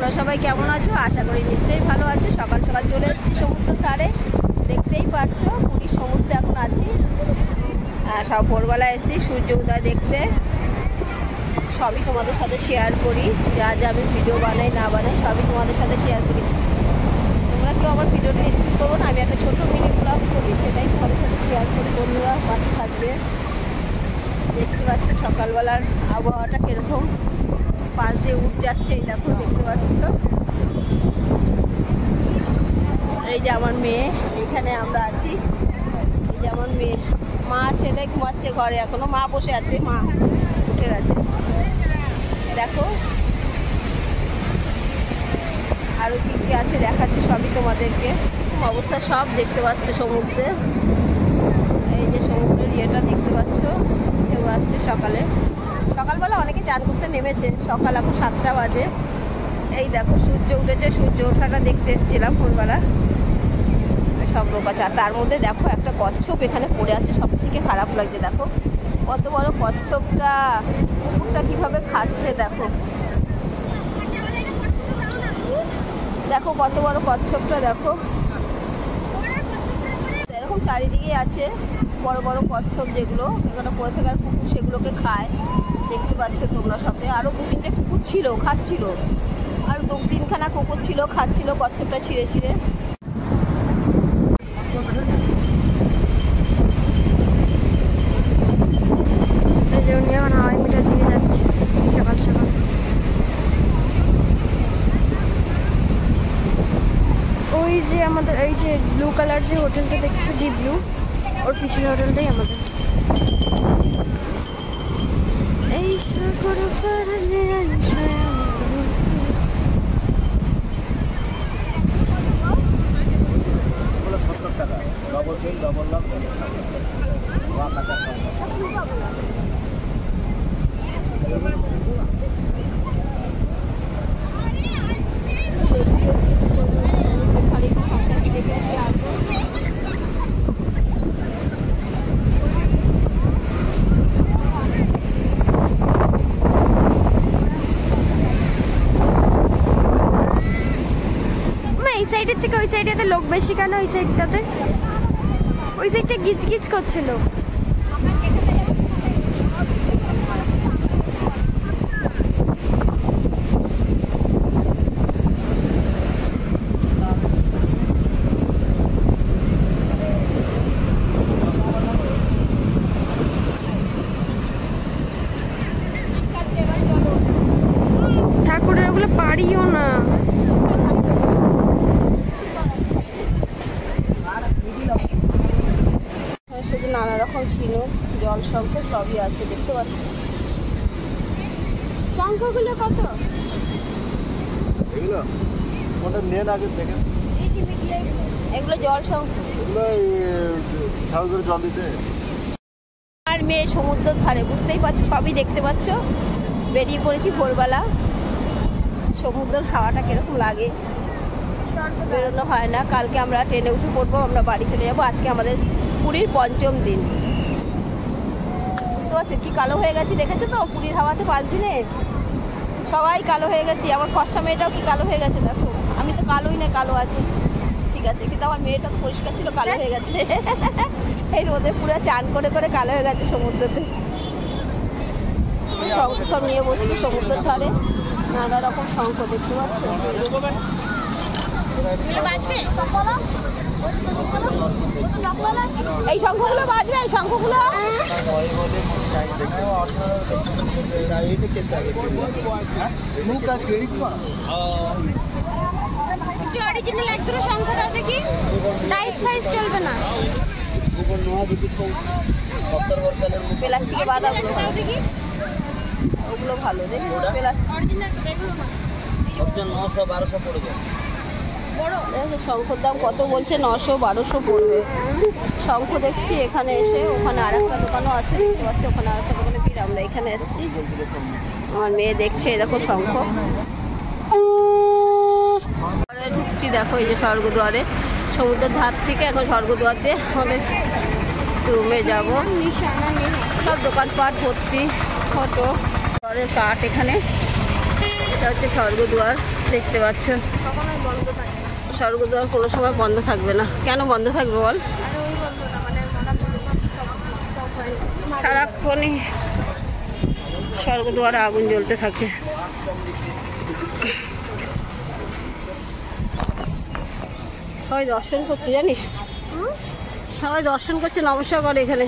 তোমরা সবাই কেমন আছো? আশা করি নিশ্চয়ই ভালো আছো। সকাল সকাল চলে এসেছি সমুদ্রের ধারে, দেখতেই পাচ্ছ পুরীর সমুদ্রে এখন আছি। সব ভোরবেলা এসেছি সূর্য উদয় দেখতে, সবই তোমাদের সাথে শেয়ার করি। যা যা আমি ভিডিও বানাই না বানাই সবই তোমাদের সাথে শেয়ার করি। তোমরা কেউ আমার ভিডিওটা স্কিপ করবো না, আমি একটা ছোটো মিনি ব্লগ করি, সেটাই তোমাদের সাথে শেয়ার করি। বন্ধুরা পাশে থাকবে। দেখতে পাচ্ছ সকালবেলার আবহাওয়াটা কিরকম, পাশ দিয়ে উঠ যাচ্ছে, এই দেখো দেখতে পাচ্ছ। এই যে আমার মেয়ে, এইখানে আমরা আছি। এই যে আমার মেয়ে, মা ছেলে ঘুমাচ্ছে ঘরে, এখনো মা বসে আছে, মা উঠে আছে। দেখো আরো কি কি আছে দেখাচ্ছি সবই তোমাদেরকে। অবস্থা সব দেখতে পাচ্ছ সমুদ্রে। এই যে সমুদ্রের ইয়েটা দেখতে পাচ্ছ, কেউ আসছে সকালে, সকালবেলা অনেকে চান করতে নেমেছে। সকাল এখন 7টা বাজে। এই দেখো সূর্য উঠেছে, সূর্য ওঠাটা দেখতে এসেছিলাম ভোরবেলা। সব লোক আছে, আর তার মধ্যে দেখো একটা কচ্ছপ এখানে পড়ে আছে। সব থেকে খারাপ লাগছে, দেখো কত বড় কচ্ছপটা, কুকুরটা কিভাবে খাচ্ছে। দেখো দেখো কত বড় কচ্ছপটা, দেখো এরকম চারিদিকে আছে বড় বড় কচ্ছপ, যেগুলো এখানে পড়ে থাকার কুকুর সেগুলোকে খায়। দেখতে পাচ্ছ তোমরা। সাথে আরো 2-3টে কুকুর ছিল, খাচ্ছিল। আর 2-3খানা কুকুর ছিল, খাচ্ছিল কচ্ছপটা ছিঁড়ে ছিঁড়ে। হাওয়াই মিটার দিয়ে যাচ্ছে সকাল সকাল। ওই যে আমাদের এই যে ব্লু কালার যে হোটেলটা দেখছো, ডিপ ব্লু, ওর পিছনের হোটেলটাই আমাদের। এই সাইডের থেকে ওই সাইডেতে লোক বেশি কেন? ওই সাইডটাতে, ওই সাইডটা গিচ গিচ করছিল। ঠাকুরের ওগুলো পারিও না। শুধু নানা রকম ঝিনুক, জল শঙ্খ সবই আছে, দেখতে পাচ্ছ। শঙ্খগুলো কত? এগুলো জল শঙ্খ, জল দিতে। আর মেয়ে সমুদ্র ধারে, বুঝতেই পারছো, সবই দেখতে পাচ্ছ। বেরিয়ে পড়েছি ভোরবেলা। সমুদ্রের হাওয়াটা কিরকম লাগে, বেরোনো হয় না। কালকে আমরা ট্রেনে উঠে পড়বো, আমরা বাড়ি চলে যাবো। আজকে আমাদের পুরীর 5ম দিন। বুঝতে পারছো কি কালো হয়ে গেছি, দেখেছো তো পুরীর হাওয়াতে 5 দিনে সবাই কালো হয়ে গেছি। আমার ফর্সা মেয়েটাও কি কালো হয়ে গেছে, দেখো। আমি তো কালোই না, কালো আছি, ঠিক আছে, কিন্তু আমার মেয়েটা তো পরিষ্কার ছিল, কালো হয়ে গেছে। এই রোদে পুরো চান করে করে কালো হয়ে গেছে সমুদ্রতে। শঙ্খ সব নিয়ে বসছি সমুদ্রের ধারে, নানা রকম শঙ্খ দেখতে পাচ্ছ। এই শঙ্খগুলো বাজবে, এই শঙ্খগুলো। অরিজিনাল একদম শঙ্খ দাও দেখি, ডাইস ফাইস চলবে না। প্লাস্টিকে বাঁধা ওগুলো ভালো, দেখি প্লাস্টিক 900-1200 পড়বে। শঙ্খর দাম কত বলছে? 900-1200 পড়বে। শঙ্খ দেখছি এখানে এসে, ওখানে আর একটা দোকানও আছে, দেখতে পাচ্ছি। ওখানে আর একটা দোকানে ফিরে আমরা এখানে এসেছি। আমার মেয়ে দেখছে, এরকম শঙ্খ। ঢুকছি, দেখো এই যে স্বর্গদ্বারে, সমুদ্রের ধার থেকে এখন স্বর্গদ্বার দিয়ে আমাদের রুমে যাব। সব দোকানপাট ভর্তি, ফটো কাঠ। এখানে এটা হচ্ছে স্বর্গদ্বার। দেখতে পাচ্ছ স্বর্গদ্বার কোনো সময় বন্ধ থাকবে না। কেন বন্ধ থাকবে বল? সারাক্ষণই স্বর্গদ্বারে আগুন জ্বলতে থাকে। সবাই দর্শন করছে জানিস, সবাই দর্শন করছে, নমস্কার করে এখানে।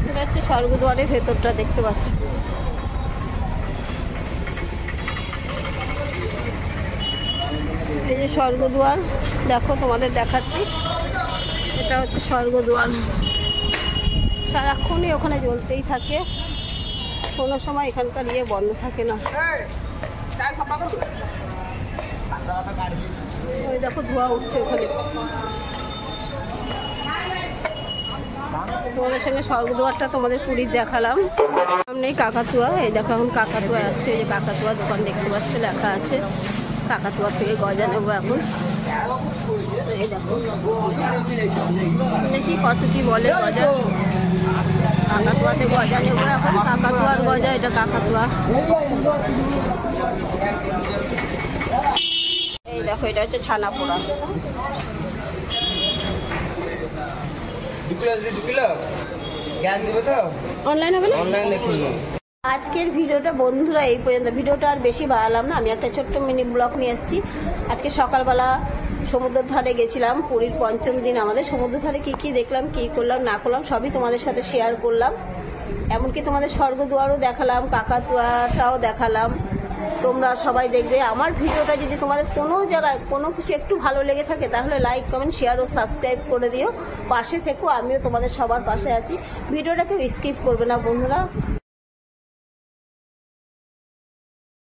এটা হচ্ছে স্বর্গদ্বারের ভেতরটা, দেখতে পাচ্ছ। এই যে স্বর্গদ্বার, দেখো তোমাদের দেখাচ্ছি, এটা হচ্ছে স্বর্গদ্বার। সারাক্ষণই ওখানে জ্বলতেই থাকে, কোনো সময় এখানকার বন্ধ থাকে না। ওই দেখো ধোঁয়া উঠছে ওখানে। তোমাদের সঙ্গে স্বর্গদ্বারটা তোমাদের পুরীর দেখালাম। সামনেই কাকাতুয়া, এই দেখো এখন কাকাতুয়া আসছে। এই যে কাকাতুয়া দোকান দেখতে পাচ্ছে, লেখা আছে। কাকাতুয়ার থেকে গজা নেবো এখন। এই দেখো দেখি কত কি বলে গজা। কাকাতুয়াতে গজা নেবো এখন, কাকাতুয়ার গজা, এটা কাকাতুয়া। এই দেখো এটা হচ্ছে ছানা পোড়া। অনলাইন হবে না? আজকের ভিডিওটা বন্ধুরা এই পর্যন্ত। ভিডিওটা আর বেশি বাড়ালাম না, আমি একটা ছোট্ট মিনি ব্লগ নিয়ে এসেছি। আজকে সকালবেলা সমুদ্রের ধারে গেছিলাম, পুরীর পঞ্চম দিন আমাদের। সমুদ্রের ধারে কি কি দেখলাম, কি করলাম না করলাম সবই তোমাদের সাথে শেয়ার করলাম। এমনকি তোমাদের স্বর্গদ্বারও দেখালাম, কাকাতুয়াটাও দেখালাম। তোমরা সবাই দেখবে। আমার ভিডিওটা যদি তোমাদের কোনো জায়গায় কোনো কিছু একটু ভালো লেগে থাকে তাহলে লাইক, কমেন্ট, শেয়ার ও সাবস্ক্রাইব করে দিও। পাশে থেকো, আমিও তোমাদের সবার পাশে আছি। ভিডিওটা কেউ স্কিপ করবে না বন্ধুরা।